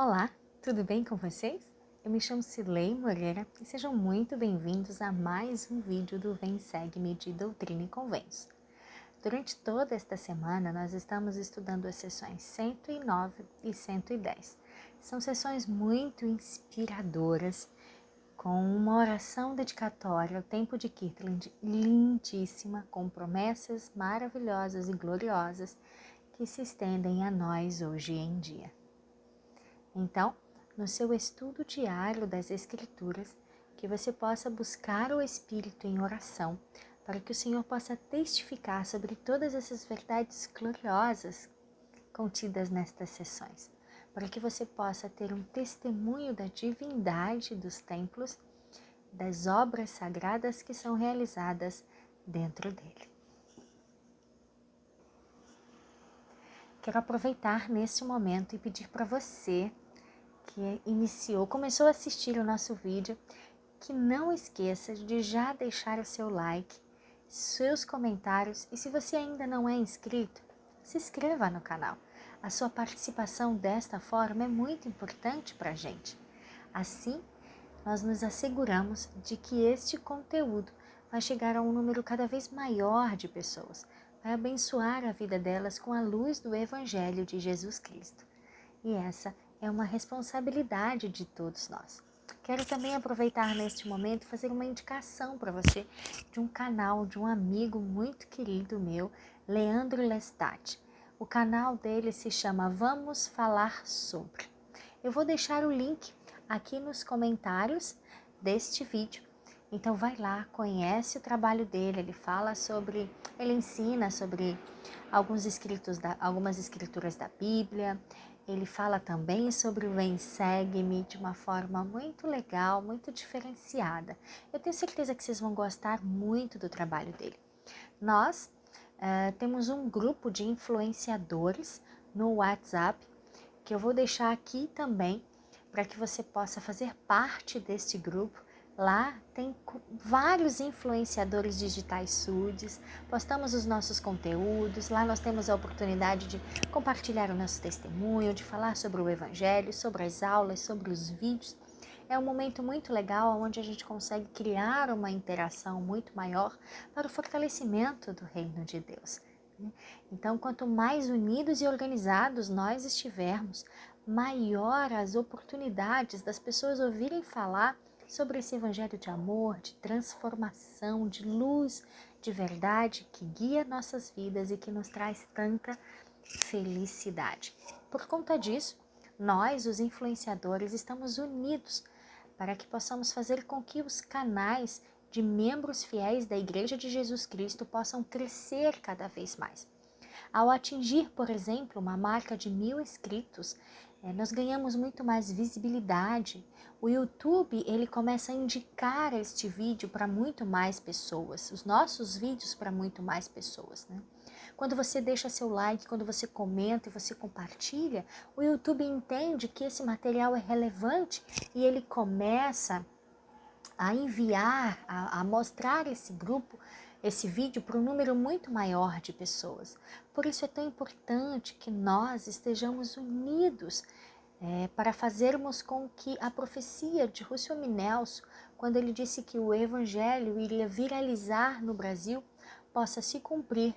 Olá, tudo bem com vocês? Eu me chamo Cilei Moreira e sejam muito bem-vindos a mais um vídeo do Vem Segue-me de Doutrina e Convênios. Durante toda esta semana, nós estamos estudando as sessões 109 e 110. São sessões muito inspiradoras, com uma oração dedicatória ao tempo de Kirtland lindíssima, com promessas maravilhosas e gloriosas que se estendem a nós hoje em dia. Então, no seu estudo diário das Escrituras, que você possa buscar o Espírito em oração, para que o Senhor possa testificar sobre todas essas verdades gloriosas contidas nestas sessões, para que você possa ter um testemunho da divindade dos templos, das obras sagradas que são realizadas dentro dele. Quero aproveitar neste momento e pedir para você que começou a assistir o nosso vídeo, que não esqueça de já deixar o seu like, seus comentários e se você ainda não é inscrito, se inscreva no canal. A sua participação desta forma é muito importante para a gente. Assim, nós nos asseguramos de que este conteúdo vai chegar a um número cada vez maior de pessoas, vai abençoar a vida delas com a luz do Evangelho de Jesus Cristo. E essa é uma responsabilidade de todos nós. Quero também aproveitar neste momento e fazer uma indicação para você de um canal de um amigo muito querido meu, Leandro Lestat. O canal dele se chama Vamos Falar Sobre. Eu vou deixar o link aqui nos comentários deste vídeo. Então vai lá, conhece o trabalho dele, ele ensina sobre algumas escrituras da Bíblia. Ele fala também sobre o Vem Segue-me de uma forma muito legal, muito diferenciada. Eu tenho certeza que vocês vão gostar muito do trabalho dele. Nós temos um grupo de influenciadores no WhatsApp, que eu vou deixar aqui também, para que você possa fazer parte deste grupo. Lá tem vários influenciadores digitais SUDs, postamos os nossos conteúdos, lá nós temos a oportunidade de compartilhar o nosso testemunho, de falar sobre o Evangelho, sobre as aulas, sobre os vídeos. É um momento muito legal onde a gente consegue criar uma interação muito maior para o fortalecimento do reino de Deus. Então, quanto mais unidos e organizados nós estivermos, maior as oportunidades das pessoas ouvirem falar sobre esse evangelho de amor, de transformação, de luz, de verdade que guia nossas vidas e que nos traz tanta felicidade. Por conta disso, nós, os influenciadores, estamos unidos para que possamos fazer com que os canais de membros fiéis da Igreja de Jesus Cristo possam crescer cada vez mais. Ao atingir, por exemplo, uma marca de 1000 inscritos, nós ganhamos muito mais visibilidade. O YouTube, ele começa a indicar este vídeo para muito mais pessoas, os nossos vídeos para muito mais pessoas, né? Quando você deixa seu like, quando você comenta e você compartilha, o YouTube entende que esse material é relevante e ele começa a enviar, a mostrar esse vídeo para um número muito maior de pessoas. Por isso é tão importante que nós estejamos unidos para fazermos com que a profecia de Russell Nelson, quando ele disse que o Evangelho iria viralizar no Brasil, possa se cumprir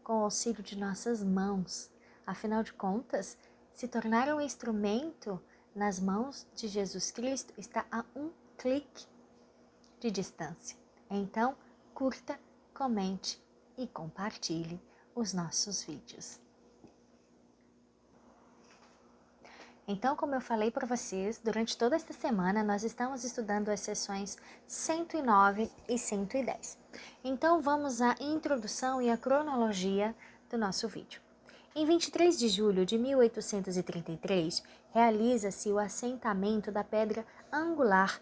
com o auxílio de nossas mãos. Afinal de contas, se tornar um instrumento nas mãos de Jesus Cristo está a um clique de distância. Então, curta, comente e compartilhe os nossos vídeos. Então, como eu falei para vocês, durante toda esta semana nós estamos estudando as sessões 109 e 110. Então, vamos à introdução e à cronologia do nosso vídeo. Em 23 de julho de 1833, realiza-se o assentamento da pedra angular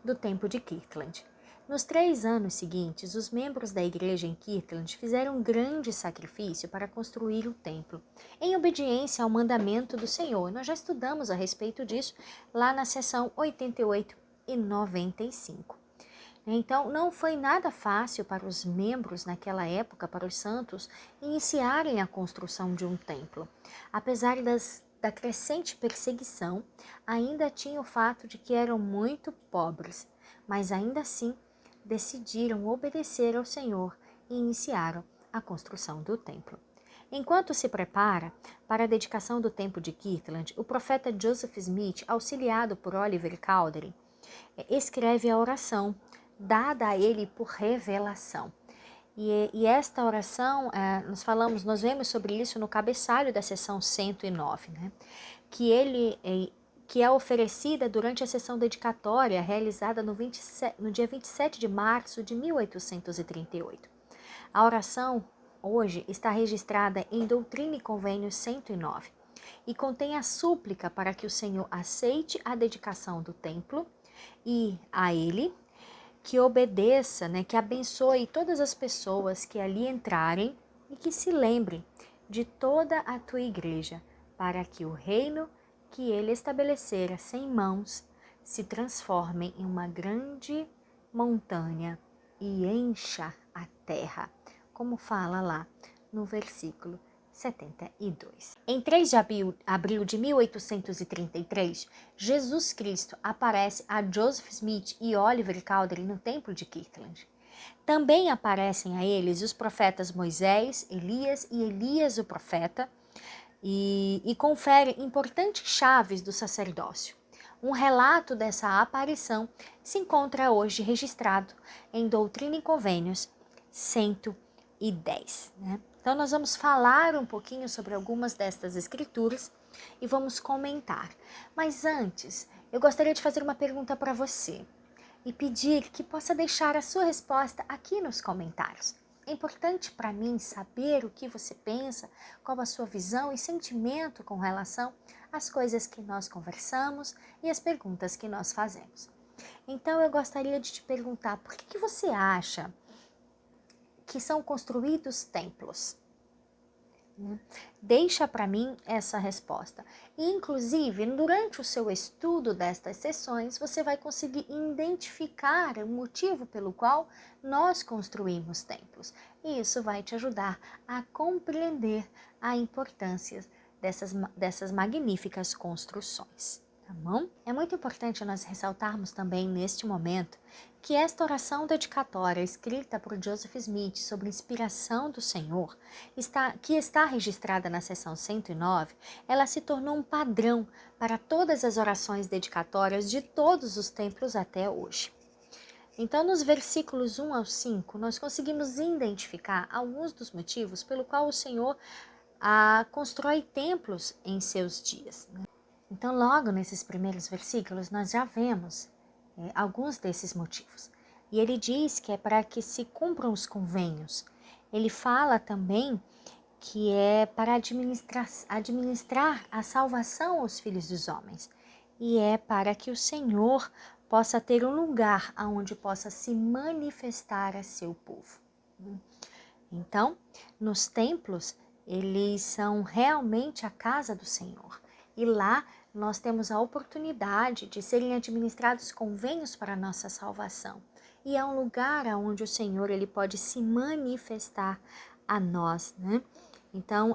do Templo de Kirtland. Nos 3 anos seguintes, os membros da igreja em Kirtland fizeram um grande sacrifício para construir o templo, em obediência ao mandamento do Senhor. Nós já estudamos a respeito disso lá na sessão 88 e 95. Então, não foi nada fácil para os membros naquela época, para os santos, iniciarem a construção de um templo. Apesar das da crescente perseguição, ainda tinha o fato de que eram muito pobres, mas ainda assim decidiram obedecer ao Senhor e iniciaram a construção do templo. Enquanto se prepara para a dedicação do templo de Kirtland, o profeta Joseph Smith, auxiliado por Oliver Cowdery, escreve a oração dada a ele por revelação. E esta oração, nós vemos sobre isso no cabeçalho da sessão 109, né? Que é oferecida durante a sessão dedicatória realizada no dia 27 de março de 1838. A oração hoje está registrada em Doutrina e Convênios 109 e contém a súplica para que o Senhor aceite a dedicação do templo e a ele que obedeça, né, que abençoe todas as pessoas que ali entrarem e que se lembrem de toda a tua igreja, para que o reino que ele estabelecera sem mãos se transforme em uma grande montanha e encha a terra, como fala lá no versículo 72. Em 3 de abril de 1833, Jesus Cristo aparece a Joseph Smith e Oliver Cowdery no templo de Kirtland. Também aparecem a eles os profetas Moisés, Elias e Elias o profeta e confere importantes chaves do sacerdócio. Um relato dessa aparição se encontra hoje registrado em Doutrina e Convênios 110. Né? Então, nós vamos falar um pouquinho sobre algumas destas escrituras e vamos comentar. Mas antes, eu gostaria de fazer uma pergunta para você e pedir que possa deixar a sua resposta aqui nos comentários. É importante para mim saber o que você pensa, qual a sua visão e sentimento com relação às coisas que nós conversamos e às perguntas que nós fazemos. Então, eu gostaria de te perguntar, por que você acha que são construídos templos? Deixa para mim essa resposta. E, inclusive, durante o seu estudo destas sessões, você vai conseguir identificar o motivo pelo qual nós construímos templos. E isso vai te ajudar a compreender a importância dessas magníficas construções. Tá bom? É muito importante nós ressaltarmos também neste momento que esta oração dedicatória escrita por Joseph Smith sobre inspiração do Senhor, que está registrada na seção 109, ela se tornou um padrão para todas as orações dedicatórias de todos os templos até hoje. Então, nos versículos 1 ao 5, nós conseguimos identificar alguns dos motivos pelo qual o Senhor constrói templos em seus dias. Então, logo nesses primeiros versículos, nós já vemos alguns desses motivos. E ele diz que é para que se cumpram os convênios. Ele fala também que é para administrar a salvação aos filhos dos homens. E é para que o Senhor possa ter um lugar onde possa se manifestar a seu povo. Então, nos templos, eles são realmente a casa do Senhor. E lá nós temos a oportunidade de serem administrados convênios para a nossa salvação. E é um lugar onde o Senhor ele pode se manifestar a nós, né? Então,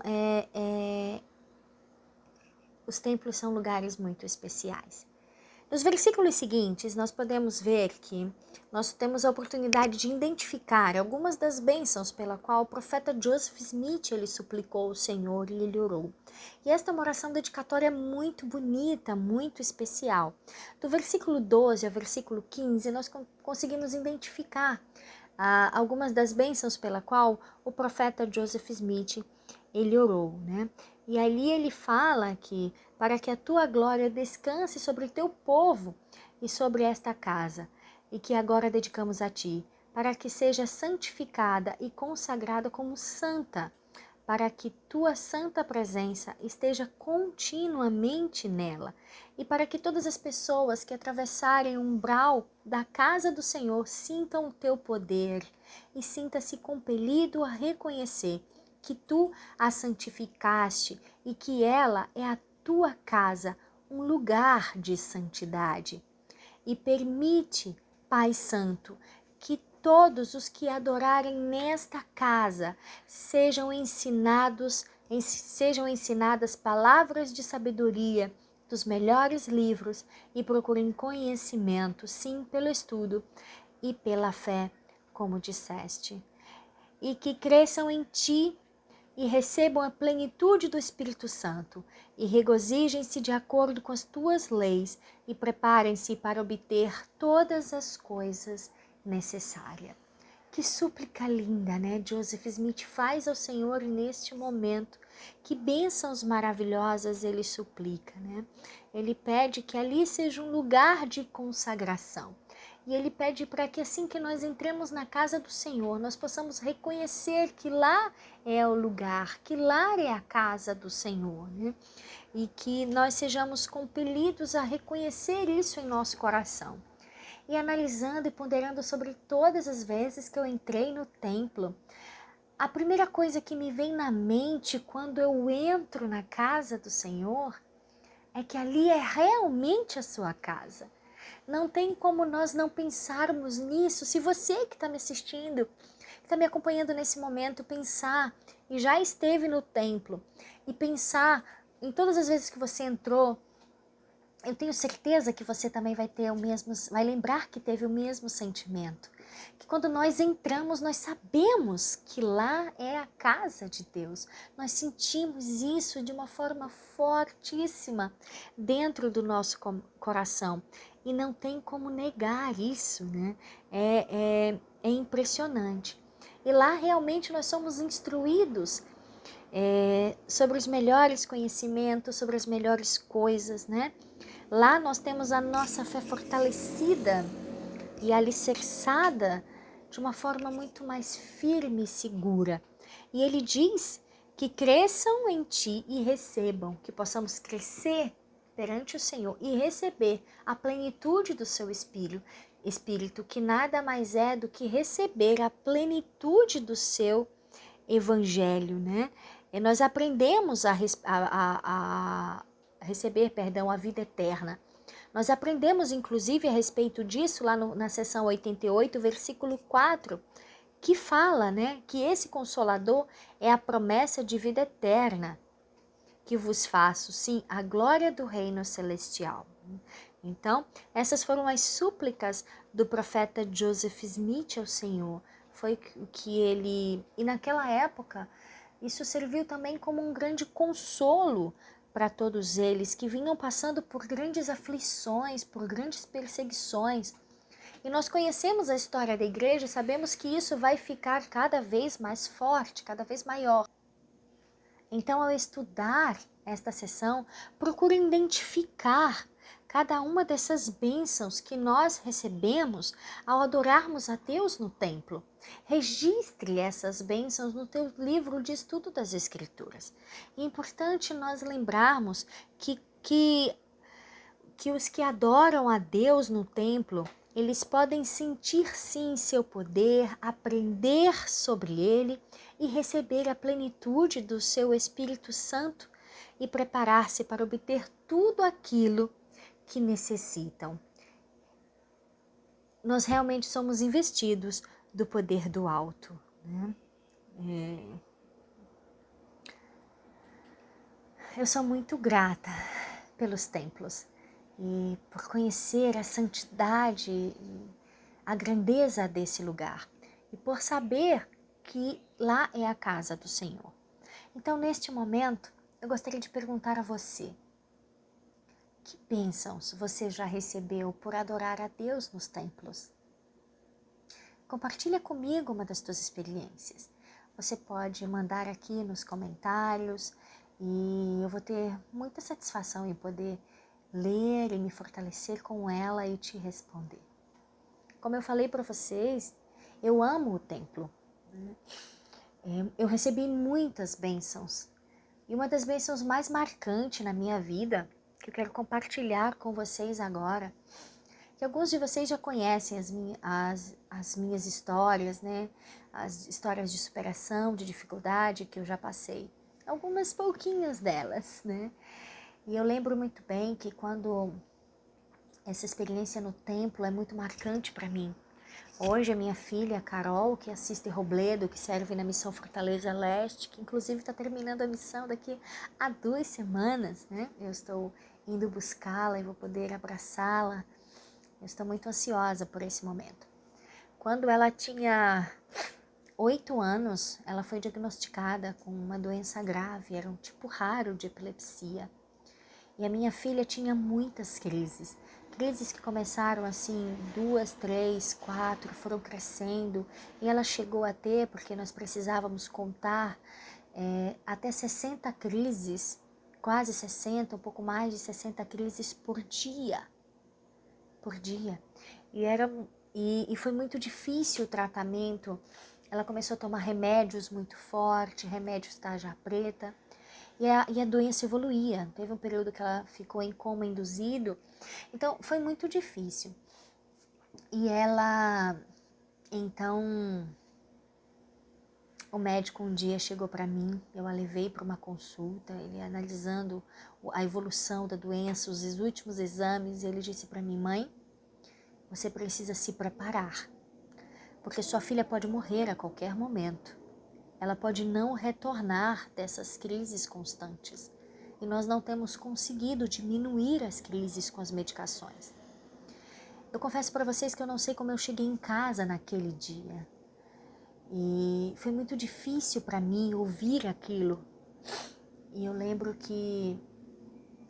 os templos são lugares muito especiais. Nos versículos seguintes, nós podemos ver que nós temos a oportunidade de identificar algumas das bênçãos pela qual o profeta Joseph Smith ele suplicou ao Senhor e ele orou. E esta é uma oração dedicatória muito bonita, muito especial. Do versículo 12 ao versículo 15, nós conseguimos identificar algumas das bênçãos pela qual o profeta Joseph Smith ele orou, né? E ali ele fala que para que a tua glória descanse sobre o teu povo e sobre esta casa, e que agora dedicamos a ti, para que seja santificada e consagrada como santa, para que tua santa presença esteja continuamente nela, e para que todas as pessoas que atravessarem o umbral da casa do Senhor sintam o teu poder e sinta-se compelido a reconhecer que tu a santificaste e que ela é a tua casa, um lugar de santidade. E permite, Pai Santo, que todos os que adorarem nesta casa sejam ensinados sejam ensinadas palavras de sabedoria dos melhores livros e procurem conhecimento, sim, pelo estudo e pela fé, como disseste. E que cresçam em ti e recebam a plenitude do Espírito Santo e regozijem-se de acordo com as tuas leis e preparem-se para obter todas as coisas necessárias. Que súplica linda, né? Joseph Smith faz ao Senhor neste momento. Que bênçãos maravilhosas ele suplica, né? Ele pede que ali seja um lugar de consagração. E ele pede para que assim que nós entremos na casa do Senhor, nós possamos reconhecer que lá é o lugar, que lá é a casa do Senhor, né? E que nós sejamos compelidos a reconhecer isso em nosso coração. E analisando e ponderando sobre todas as vezes que eu entrei no templo, a primeira coisa que me vem na mente quando eu entro na casa do Senhor é que ali é realmente a sua casa. Não tem como nós não pensarmos nisso. Se você que está me assistindo, que está me acompanhando nesse momento, pensar e já esteve no templo e pensar em todas as vezes que você entrou, eu tenho certeza que você também vai ter vai lembrar que teve o mesmo sentimento. Que quando nós entramos, nós sabemos que lá é a casa de Deus. Nós sentimos isso de uma forma fortíssima dentro do nosso coração. E não tem como negar isso, né? É impressionante. E lá realmente nós somos instruídos sobre os melhores conhecimentos, sobre as melhores coisas, né? Lá nós temos a nossa fé fortalecida e alicerçada de uma forma muito mais firme e segura. E ele diz que cresçam em ti e recebam, que possamos crescer perante o Senhor e receber a plenitude do seu Espírito, que nada mais é do que receber a plenitude do seu Evangelho, né? E nós aprendemos a receber, a vida eterna. Nós aprendemos, inclusive, a respeito disso lá na seção 88, versículo 4, que fala, né, que esse Consolador é a promessa de vida eterna, que vos faço, sim, a glória do reino celestial. Então, essas foram as súplicas do profeta Joseph Smith ao Senhor. Foi o que ele... E naquela época, isso serviu também como um grande consolo para todos eles que vinham passando por grandes aflições, por grandes perseguições. E nós conhecemos a história da igreja e sabemos que isso vai ficar cada vez mais forte, cada vez maior. Então, ao estudar esta sessão, procure identificar cada uma dessas bênçãos que nós recebemos ao adorarmos a Deus no templo. Registre essas bênçãos no teu livro de estudo das Escrituras. É importante nós lembrarmos que os que adoram a Deus no templo, eles podem sentir sim seu poder, aprender sobre ele e receber a plenitude do seu Espírito Santo e preparar-se para obter tudo aquilo que necessitam. Nós realmente somos investidos do poder do alto, né? Eu sou muito grata pelos templos e por conhecer a santidade e a grandeza desse lugar e por saber que lá é a casa do Senhor. Então, neste momento, eu gostaria de perguntar a você: que bênçãos você já recebeu por adorar a Deus nos templos? Compartilha comigo uma das tuas experiências. Você pode mandar aqui nos comentários e eu vou ter muita satisfação em poder ler e me fortalecer com ela e te responder. Como eu falei para vocês, eu amo o templo. Eu recebi muitas bênçãos. E uma das bênçãos mais marcantes na minha vida, que eu quero compartilhar com vocês agora, que alguns de vocês já conhecem as minhas histórias, né? As histórias de superação, de dificuldade que eu já passei. Algumas pouquinhas delas, né? E eu lembro muito bem que quando essa experiência no templo é muito marcante para mim, Hoje a minha filha, Carol, que assiste Robledo, que serve na missão Fortaleza Leste, que inclusive está terminando a missão daqui a 2 semanas, né? Eu estou indo buscá-la e vou poder abraçá-la. Eu estou muito ansiosa por esse momento. Quando ela tinha 8 anos, ela foi diagnosticada com uma doença grave, era um tipo raro de epilepsia. E a minha filha tinha muitas crises que começaram assim, 2, 3, 4, foram crescendo. E ela chegou a ter, porque nós precisávamos contar, até 60 crises, quase 60, um pouco mais de 60 crises por dia. Por dia. E foi muito difícil o tratamento. Ela começou a tomar remédios muito fortes, remédios tarja preta. E a doença evoluía. Teve um período que ela ficou em coma induzido. Então, foi muito difícil. E ela, então, o médico um dia chegou para mim, eu a levei para uma consulta, ele analisando a evolução da doença, os últimos exames, e ele disse para mim: mãe, você precisa se preparar, porque sua filha pode morrer a qualquer momento. Ela pode não retornar dessas crises constantes. E nós não temos conseguido diminuir as crises com as medicações. Eu confesso para vocês que eu não sei como eu cheguei em casa naquele dia. E foi muito difícil para mim ouvir aquilo. E eu lembro que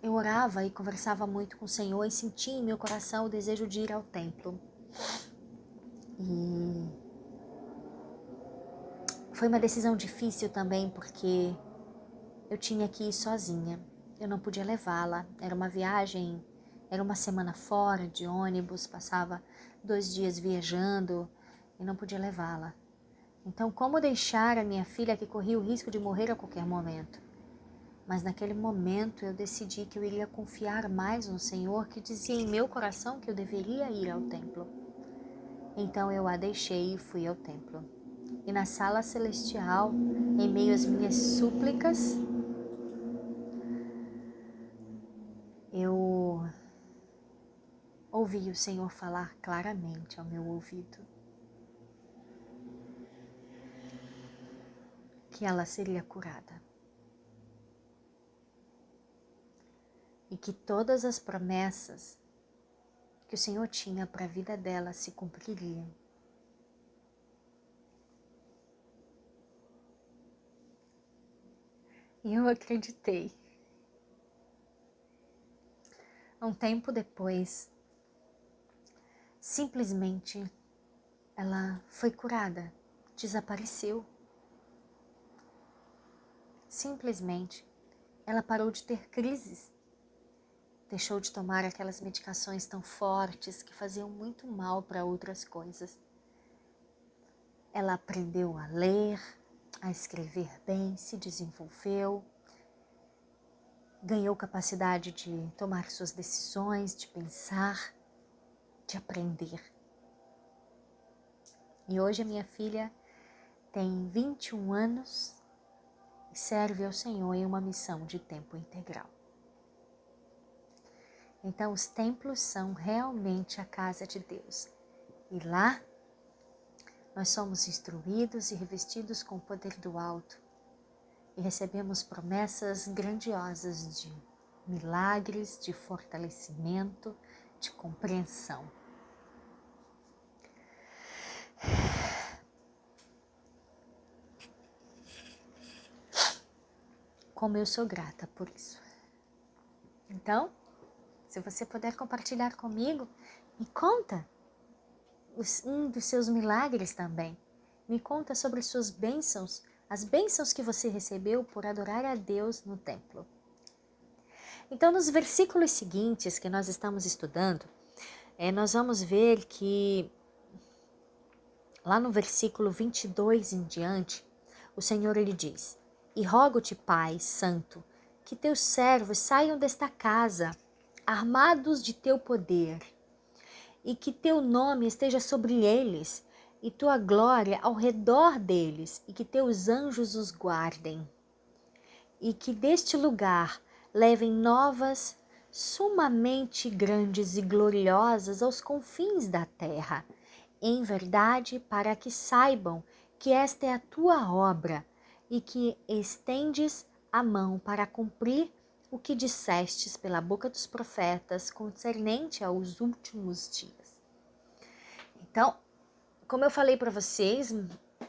eu orava e conversava muito com o Senhor e sentia em meu coração o desejo de ir ao templo. E foi uma decisão difícil também, porque eu tinha que ir sozinha, eu não podia levá-la, era uma viagem, era uma semana fora de ônibus, passava 2 dias viajando e não podia levá-la. Então, como deixar a minha filha que corria o risco de morrer a qualquer momento? Mas naquele momento eu decidi que eu iria confiar mais no Senhor, que dizia em meu coração que eu deveria ir ao templo. Então eu a deixei e fui ao templo. E na sala celestial, em meio às minhas súplicas, eu ouvi o Senhor falar claramente ao meu ouvido que ela seria curada e que todas as promessas que o Senhor tinha para a vida dela se cumpririam. E eu acreditei. Um tempo depois, simplesmente ela foi curada, desapareceu. Simplesmente ela parou de ter crises, deixou de tomar aquelas medicações tão fortes que faziam muito mal para outras coisas. Ela aprendeu a ler, a escrever bem, se desenvolveu, ganhou capacidade de tomar suas decisões, de pensar, de aprender. E hoje a minha filha tem 21 anos e serve ao Senhor em uma missão de tempo integral. Então os templos são realmente a casa de Deus. E lá nós somos instruídos e revestidos com o poder do alto e recebemos promessas grandiosas de milagres, de fortalecimento, de compreensão. Como eu sou grata por isso. Então, se você puder compartilhar comigo, me conta um dos seus milagres também. Me conta sobre suas bênçãos, as bênçãos que você recebeu por adorar a Deus no templo. Então, nos versículos seguintes que nós estamos estudando, nós vamos ver que lá no versículo 22 em diante, o Senhor ele diz: E rogo-te, Pai Santo, que teus servos saiam desta casa, armados de teu poder, e que teu nome esteja sobre eles, e tua glória ao redor deles, e que teus anjos os guardem. E que deste lugar levem novas sumamente grandes e gloriosas aos confins da terra, em verdade, para que saibam que esta é a tua obra e que estendes a mão para cumprir o que dissestes pela boca dos profetas concernente aos últimos dias. Então, como eu falei para vocês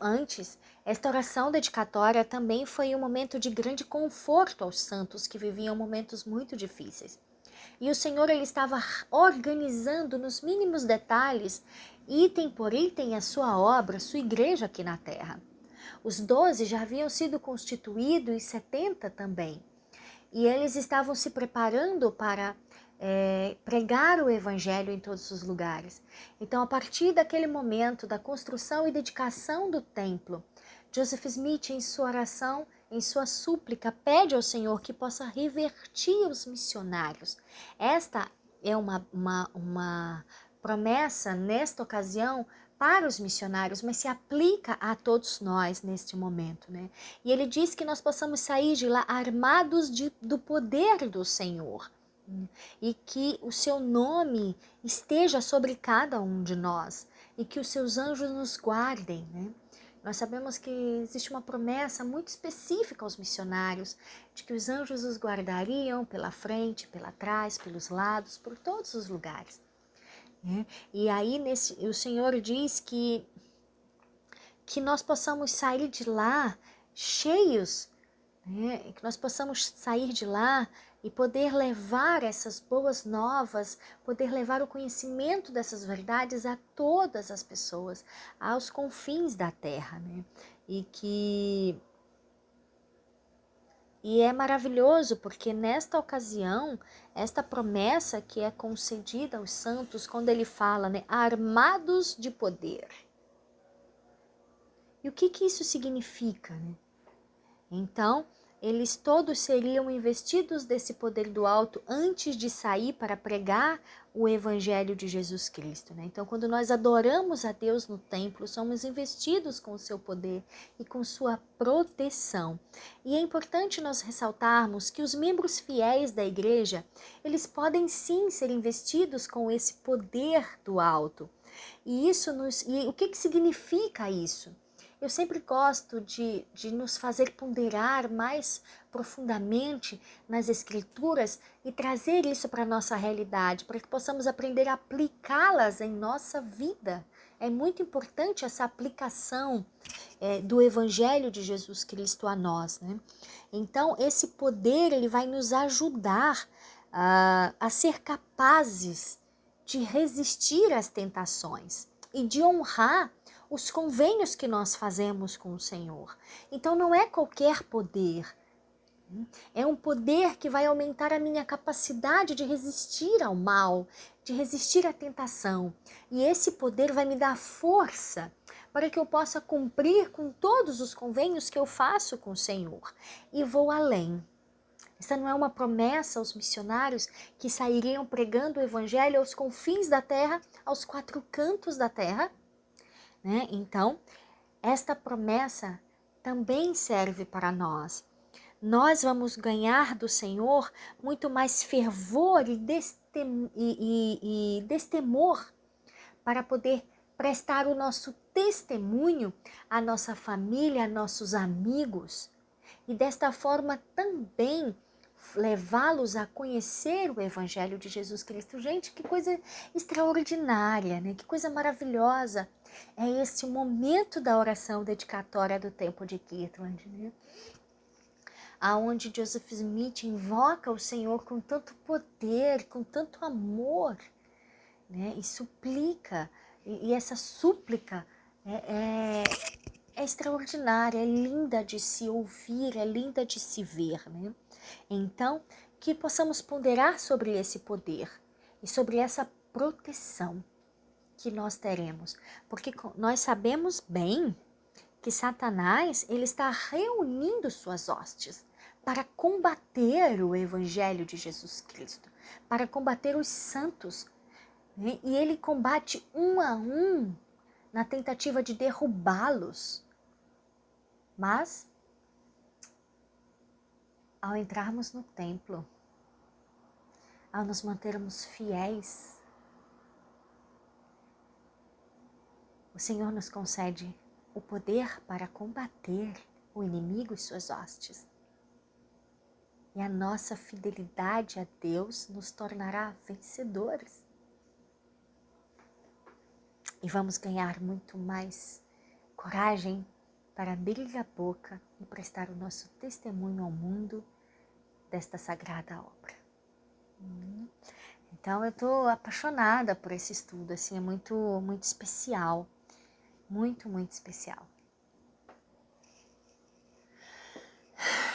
antes, esta oração dedicatória também foi um momento de grande conforto aos santos que viviam momentos muito difíceis. E o Senhor ele estava organizando nos mínimos detalhes, item por item, a sua obra, a sua igreja aqui na terra. Os 12 já haviam sido constituídos e 70 também. E eles estavam se preparando para pregar o evangelho em todos os lugares. Então, a partir daquele momento da construção e dedicação do templo, Joseph Smith, em sua oração, em sua súplica, pede ao Senhor que possa revertir os missionários. Esta é uma promessa, nesta ocasião, para os missionários, mas se aplica a todos nós neste momento, né? E ele diz que nós possamos sair de lá armados do poder do Senhor, e que o seu nome esteja sobre cada um de nós, e que os seus anjos nos guardem, né? Nós sabemos que existe uma promessa muito específica aos missionários, de que os anjos os guardariam pela frente, pela trás, pelos lados, por todos os lugares. E aí o Senhor diz que nós possamos sair de lá cheios, né? Que nós possamos sair de lá e poder levar essas boas novas, poder levar o conhecimento dessas verdades a todas as pessoas, aos confins da terra, né? E é maravilhoso porque nesta ocasião, esta promessa que é concedida aos santos, quando ele fala, né, armados de poder. E o que isso significa, né? Então, eles todos seriam investidos desse poder do alto antes de sair para pregar o evangelho de Jesus Cristo, né? Então, quando nós adoramos a Deus no templo, somos investidos com o seu poder e com sua proteção. E é importante nós ressaltarmos que os membros fiéis da igreja, eles podem sim ser investidos com esse poder do alto. E o que significa isso? Eu sempre gosto de nos fazer ponderar mais profundamente nas escrituras e trazer isso para a nossa realidade, para que possamos aprender a aplicá-las em nossa vida. É muito importante essa aplicação do Evangelho de Jesus Cristo a nós, né? Então, esse poder ele vai nos ajudar a ser capazes de resistir às tentações e de honrar os convênios que nós fazemos com o Senhor. Então não é qualquer poder, é um poder que vai aumentar a minha capacidade de resistir ao mal, de resistir à tentação. E esse poder vai me dar força para que eu possa cumprir com todos os convênios que eu faço com o Senhor. E vou além. Essa não é uma promessa aos missionários que sairiam pregando o evangelho aos confins da terra, aos 4 cantos da terra, né? Então, esta promessa também serve para nós. Nós vamos ganhar do Senhor muito mais fervor e destemor para poder prestar o nosso testemunho à nossa família, a nossos amigos, e desta forma também levá-los a conhecer o Evangelho de Jesus Cristo. Gente, que coisa extraordinária, né? Que coisa maravilhosa é esse momento da oração dedicatória do tempo de Kirtland, né? Aonde Joseph Smith invoca o Senhor com tanto poder, com tanto amor, né? E suplica, e essa súplica é extraordinária, é linda de se ouvir, é linda de se ver, né? Então, que possamos ponderar sobre esse poder e sobre essa proteção que nós teremos, porque nós sabemos bem que Satanás ele está reunindo suas hostes para combater o Evangelho de Jesus Cristo, para combater os santos, né? E ele combate um a um na tentativa de derrubá-los. Mas, ao entrarmos no templo, ao nos mantermos fiéis, Senhor nos concede o poder para combater o inimigo e suas hostes. E a nossa fidelidade a Deus nos tornará vencedores. E vamos ganhar muito mais coragem para abrir a boca e prestar o nosso testemunho ao mundo desta sagrada obra. Então eu estou apaixonada por esse estudo, assim, é muito, muito especial. Muito, muito especial.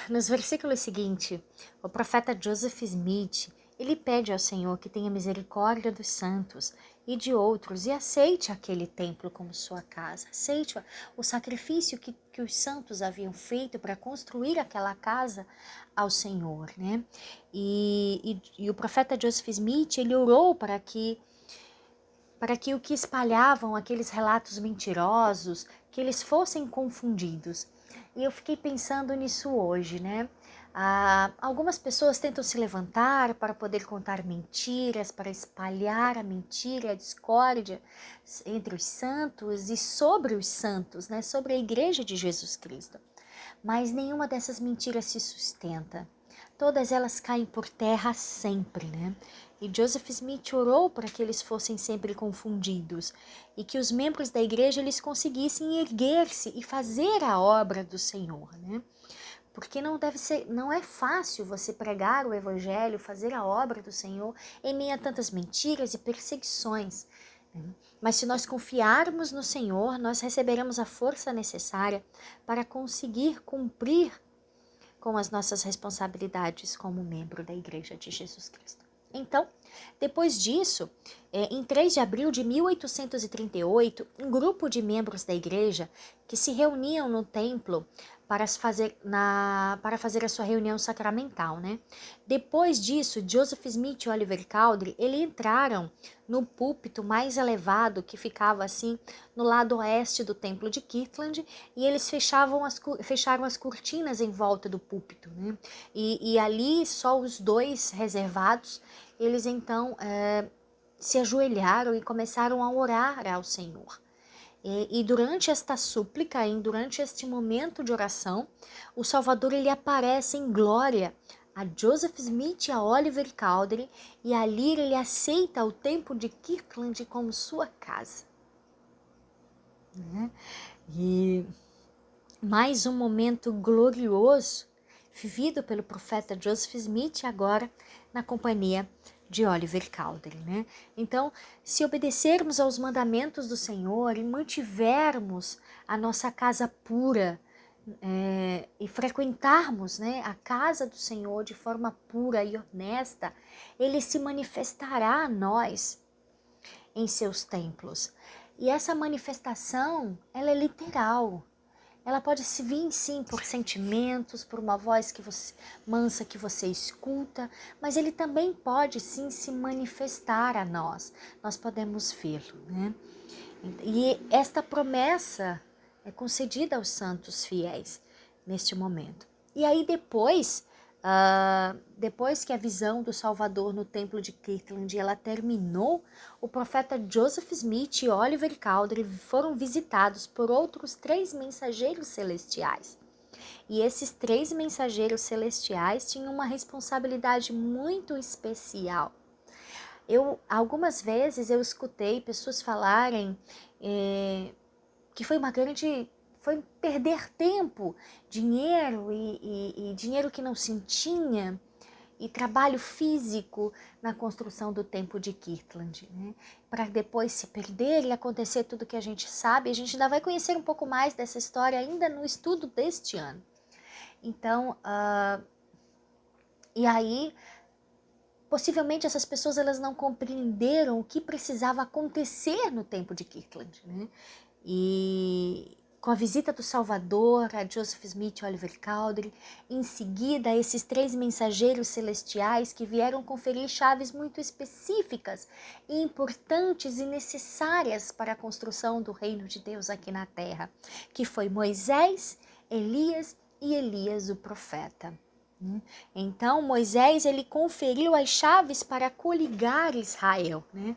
Nos versículos seguintes, o profeta Joseph Smith, ele pede ao Senhor que tenha misericórdia dos santos e de outros e aceite aquele templo como sua casa. Aceite o sacrifício que os santos haviam feito para construir aquela casa ao Senhor, né? E o profeta Joseph Smith, ele orou para que o que espalhavam aqueles relatos mentirosos, que eles fossem confundidos. E eu fiquei pensando nisso hoje, né? Algumas pessoas tentam se levantar para poder contar mentiras, para espalhar a mentira, a discórdia entre os santos e sobre os santos, né? Sobre a igreja de Jesus Cristo. Mas nenhuma dessas mentiras se sustenta. Todas elas caem por terra sempre, né? E Joseph Smith orou para que eles fossem sempre confundidos e que os membros da igreja eles conseguissem erguer-se e fazer a obra do Senhor, né? Porque não é fácil você pregar o evangelho, fazer a obra do Senhor em meio a tantas mentiras e perseguições. Né? Mas se nós confiarmos no Senhor, nós receberemos a força necessária para conseguir cumprir com as nossas responsabilidades como membro da Igreja de Jesus Cristo. Então, depois disso, em 3 de abril de 1838, um grupo de membros da igreja que se reuniam no templo para fazer a sua reunião sacramental, né? Depois disso, Joseph Smith e Oliver Cowdery, eles entraram no púlpito mais elevado que ficava assim no lado oeste do templo de Kirtland e eles fecharam as cortinas em volta do púlpito, né? E ali só os dois reservados, eles então se ajoelharam e começaram a orar ao Senhor. E durante esta súplica, durante este momento de oração, o Salvador ele aparece em glória a Joseph Smith e a Oliver Cowdery e ali ele aceita o templo de Kirtland como sua casa. E mais um momento glorioso vivido pelo profeta Joseph Smith agora na companhia de Oliver Cowdery, né? Então, se obedecermos aos mandamentos do Senhor e mantivermos a nossa casa pura e frequentarmos, né, a casa do Senhor de forma pura e honesta, Ele se manifestará a nós em seus templos. E essa manifestação, ela é literal. Ela pode se vir sim por sentimentos, por uma voz mansa que você escuta, mas ele também pode sim se manifestar a nós. Nós podemos vê-lo, né? E esta promessa é concedida aos santos fiéis neste momento. E aí depois que a visão do Salvador no templo de Kirtland ela terminou, o profeta Joseph Smith e Oliver Cowdery foram visitados por outros 3 mensageiros celestiais. E esses 3 mensageiros celestiais tinham uma responsabilidade muito especial. Algumas vezes eu escutei pessoas falarem que foi perder tempo, dinheiro e dinheiro que não se tinha e trabalho físico na construção do templo de Kirtland, né? Para depois se perder e acontecer tudo que a gente sabe. A gente ainda vai conhecer um pouco mais dessa história ainda no estudo deste ano. Então, e aí, possivelmente essas pessoas elas não compreenderam o que precisava acontecer no templo de Kirtland, né? E com a visita do Salvador, a Joseph Smith e Oliver Cowdery, em seguida esses 3 mensageiros celestiais que vieram conferir chaves muito específicas e importantes e necessárias para a construção do reino de Deus aqui na terra, que foi Moisés, Elias e Elias o profeta. Então Moisés ele conferiu as chaves para coligar Israel, né?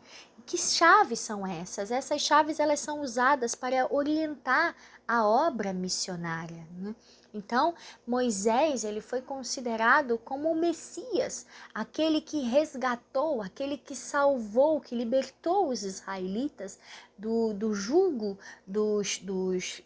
que chaves são essas? Essas chaves elas são usadas para orientar a obra missionária, né? Então, Moisés ele foi considerado como o Messias, aquele que resgatou, aquele que salvou, que libertou os israelitas do jugo dos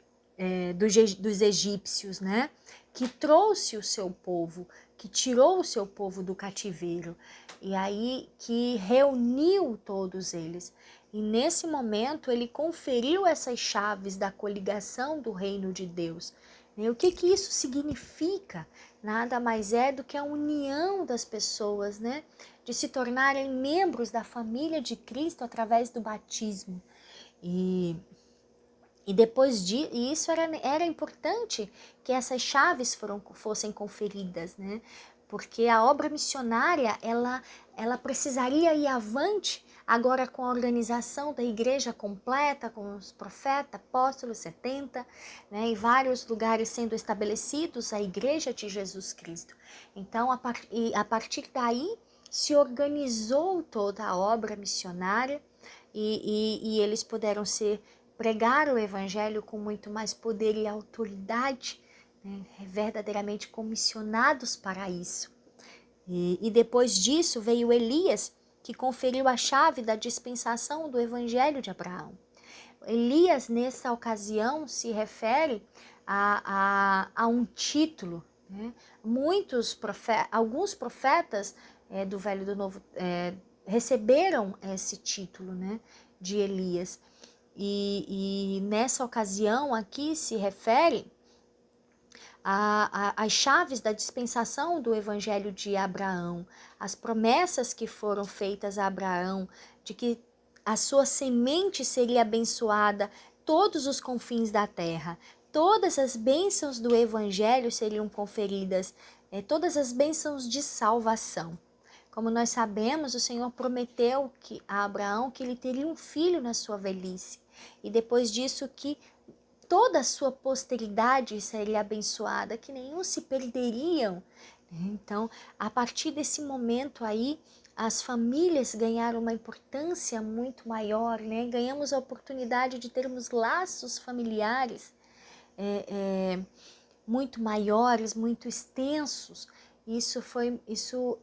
egípcios, né? Que trouxe o seu povo, que tirou o seu povo do cativeiro, e aí que reuniu todos eles. E nesse momento ele conferiu essas chaves da coligação do reino de Deus. E o que isso significa? Nada mais é do que a união das pessoas, né? De se tornarem membros da família de Cristo através do batismo. E depois isso era importante que essas chaves fossem conferidas, né? Porque a obra missionária, ela precisaria ir avante agora com a organização da igreja completa, com os profetas, apóstolos, 70, né? E vários lugares sendo estabelecidos, a igreja de Jesus Cristo. Então, a partir daí, se organizou toda a obra missionária e eles puderam pregar o evangelho com muito mais poder e autoridade, né, verdadeiramente comissionados para isso. E depois disso veio Elias, que conferiu a chave da dispensação do evangelho de Abraão. Elias, nessa ocasião, se refere a um título, né? Alguns profetas do Velho e do Novo receberam esse título, né, de Elias. E nessa ocasião aqui se refere às chaves da dispensação do evangelho de Abraão, as promessas que foram feitas a Abraão, de que a sua semente seria abençoada todos os confins da terra, todas as bênçãos do evangelho seriam conferidas, todas as bênçãos de salvação. Como nós sabemos, o Senhor prometeu a Abraão que ele teria um filho na sua velhice. E depois disso que toda a sua posteridade seria abençoada, que nenhum se perderiam. Então, a partir desse momento aí, as famílias ganharam uma importância muito maior, né? Ganhamos a oportunidade de termos laços familiares muito maiores, muito extensos. Isso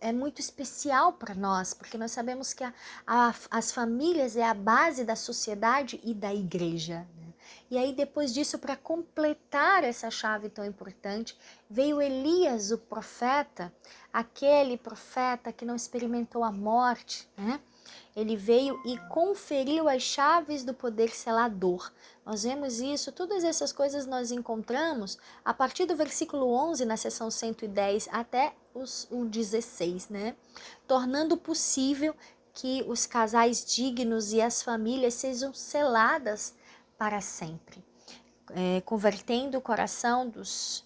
é muito especial para nós, porque nós sabemos que as famílias é a base da sociedade e da igreja, né? E aí depois disso, para completar essa chave tão importante, veio Elias, o profeta, aquele profeta que não experimentou a morte, né? Ele veio e conferiu as chaves do poder selador. Nós vemos isso, todas essas coisas nós encontramos a partir do versículo 11, na seção 110, até o 16, né? Tornando possível que os casais dignos e as famílias sejam seladas para sempre. Convertendo o coração dos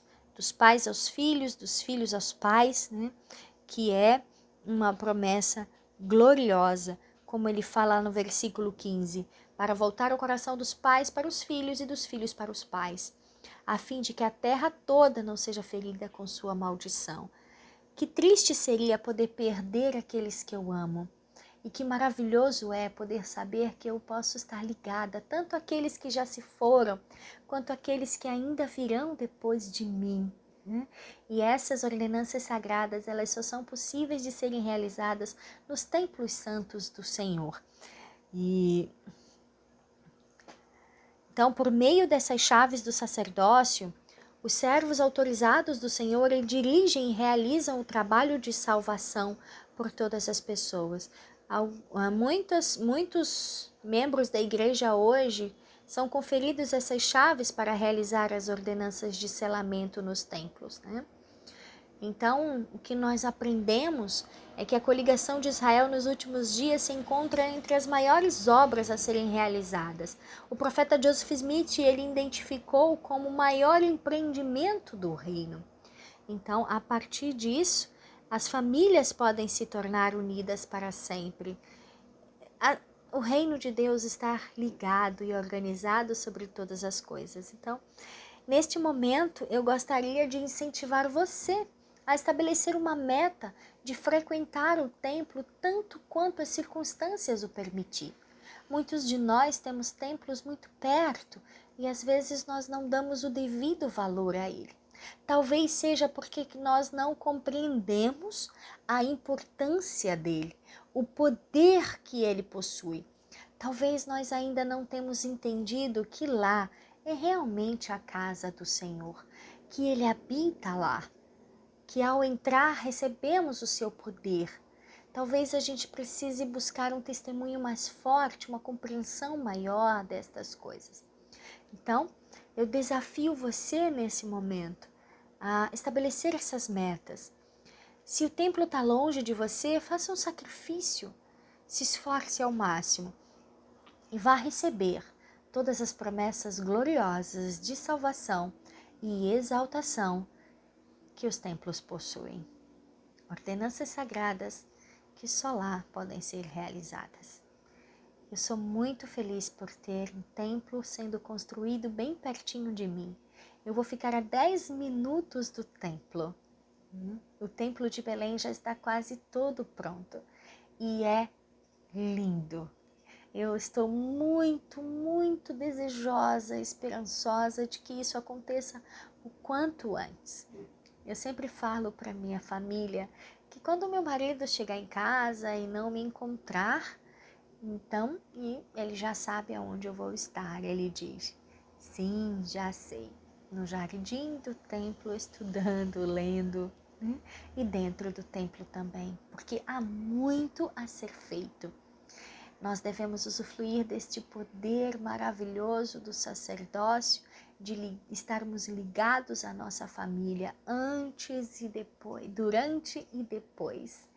pais aos filhos, dos filhos aos pais, né? Que é uma promessa gloriosa, como ele fala no versículo 15, para voltar o coração dos pais para os filhos e dos filhos para os pais, a fim de que a terra toda não seja ferida com sua maldição. Que triste seria poder perder aqueles que eu amo. E que maravilhoso é poder saber que eu posso estar ligada tanto àqueles que já se foram, quanto àqueles que ainda virão depois de mim. Né? E essas ordenanças sagradas, elas só são possíveis de serem realizadas nos templos santos do Senhor. Então, por meio dessas chaves do sacerdócio, os servos autorizados do Senhor dirigem e realizam o trabalho de salvação por todas as pessoas. Muitos membros da igreja hoje são conferidos essas chaves para realizar as ordenanças de selamento nos templos, né? Então, o que nós aprendemos é que a coligação de Israel nos últimos dias se encontra entre as maiores obras a serem realizadas. O profeta Joseph Smith, ele identificou como o maior empreendimento do reino. Então, a partir disso, as famílias podem se tornar unidas para sempre. O reino de Deus está ligado e organizado sobre todas as coisas. Então, neste momento, eu gostaria de incentivar você a estabelecer uma meta de frequentar o templo tanto quanto as circunstâncias o permitir. Muitos de nós temos templos muito perto e às vezes nós não damos o devido valor a ele. Talvez seja porque nós não compreendemos a importância dele, o poder que ele possui. Talvez nós ainda não temos entendido que lá é realmente a casa do Senhor, que ele habita lá, que ao entrar recebemos o seu poder. Talvez a gente precise buscar um testemunho mais forte, uma compreensão maior destas coisas. Então, eu desafio você nesse momento a estabelecer essas metas. Se o templo está longe de você, faça um sacrifício, se esforce ao máximo e vá receber todas as promessas gloriosas de salvação e exaltação que os templos possuem. Ordenanças sagradas que só lá podem ser realizadas. Eu sou muito feliz por ter um templo sendo construído bem pertinho de mim. Eu vou ficar a 10 minutos do templo. O templo de Belém já está quase todo pronto e é lindo. Eu estou muito, muito desejosa, esperançosa de que isso aconteça o quanto antes. Eu sempre falo para minha família que quando meu marido chegar em casa e não me encontrar, então ele já sabe aonde eu vou estar. Ele diz: sim, já sei, no jardim do templo, estudando, lendo, né? E dentro do templo também, porque há muito a ser feito. Nós devemos usufruir deste poder maravilhoso do sacerdócio, de estarmos ligados à nossa família antes e depois, durante e depois.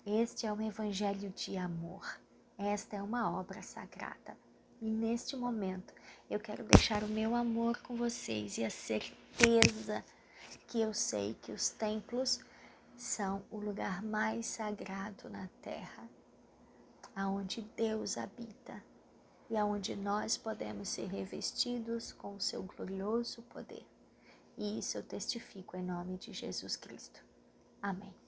Este é um evangelho de amor. Esta é uma obra sagrada. E neste momento eu quero deixar o meu amor com vocês e a certeza que eu sei que os templos são o lugar mais sagrado na terra, aonde Deus habita e aonde nós podemos ser revestidos com o seu glorioso poder. E isso eu testifico em nome de Jesus Cristo. Amém.